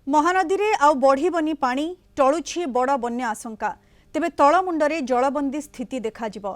महानदी रे आउ बढ़ीबनी पानी टळुछि बड़ बन्या आशंका तेबे तळमुंडरे जलबंदी स्थिति देखाजिब।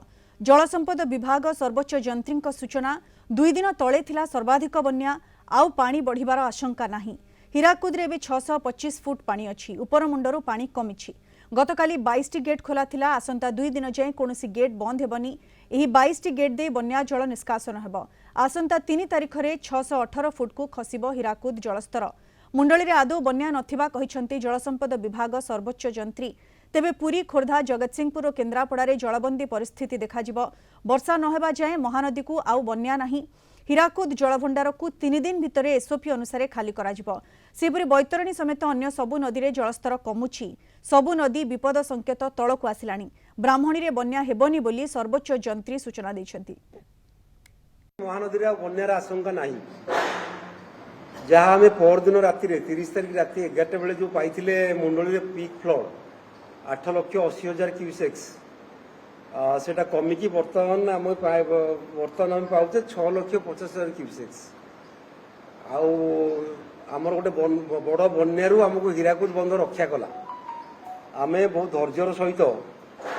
जलसंपद विभाग सर्वोच्च जंत्रीक सूचना 2 दिन तले थिला सर्वाधिक बन्या आउ पानी बढ़िबार आशंका नाही। हीराकुद रे 625 फुट पानी अछि। उपरमुंडरू पानी कमिछि। गतकाली 22 टी गेट खोला थिला। आसंता 2 दिन जाए कोनोसी गेट बंद हेबनी। एही 22 टी गेट दे बन्या जल निष्कासन हेबो। आसंता 3 तारिख रे 618 फुट को खसिबो हीराकुद जलस्तर। मुंडली रे आदौ बन्या नथिबा कहिसंती जलसंपद विभाग सर्वोच्च जंत्री। तेबे पुरी खोर्धा जगतसिंहपुर और केन्द्रापड़ारे जलबंदी परिस्थिति देखाजिब। वर्षा नहेबा जाए महानदी को आउ बन्या नाही। हीराकुद जलभंडार को 3 दिन भितर एसओपी अनुसार खाली कराजिब। सेपरि बैतरणी समेत अन्य सबु नदी रे जलस्तर कमुछि। सबु नदी विपद संकेत तळकु आसिलाणी। ब्राह्मणी रे बन्या हेबनी बोली सर्वोच्च जंत्री सूचना दैछंती। महानदी रे बन्यार आशंका नाही। जहाँ आम परदिन राति 30 तारिख राति 11टा बेले जो पाइथिले मुंडली रे पीक फ्लड 8,80,000 क्यूसेक्स सेटा कमिकी वर्तमान आम पाऊे 6,50,000 क्यूसेक्स। आमर गोटे बड़ बन्यारू आमको हीराकुद बंदर रक्षा कला। आम बहुत धैर्यर सहित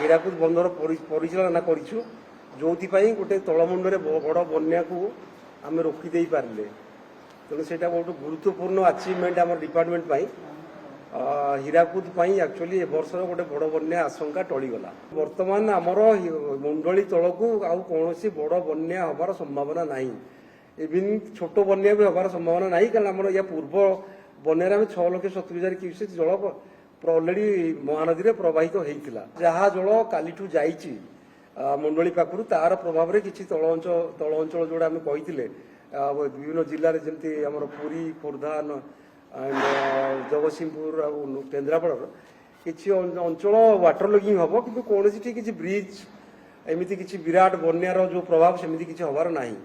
हीराकुद बंदर परिचालना करूँ जो गोटे तलमुंडे बड़ बन्या को आम रोकीदे पारे। तेणु से बहुत गुरुत्वपूर्ण अचिवमेंट आम डिपार्टमेंट हीराकुद एक्चुअली ए वर्ष गोटे बड़ बन्या आशंका टलीगला। वर्तमान आमर मुंडली तलकू आउ कौन बड़ बन्या हबार संभावना नहीं। इवन छोट बन्या भी हबार संभावना नहीं कारण आम या पूर्व बन्यार 6,70,000 क्यूसेक जल अलरेडी महानदी में प्रवाहित होता। जहाँ जल कालीठू जाइए मुंडली पाखु तार प्रभाव में किसी तल अंचल जोड़ा आम कही विभिन्न जिले में जमी आम पुरी खोर्धा जगतसिंहपुर केन्द्रापड़ा किसी अंचल वाटर लगिंग हम कि कौन किसी ब्रिज एमती किसी विराट बन्यार जो प्रभाव सेमती किसी हबार नहीं।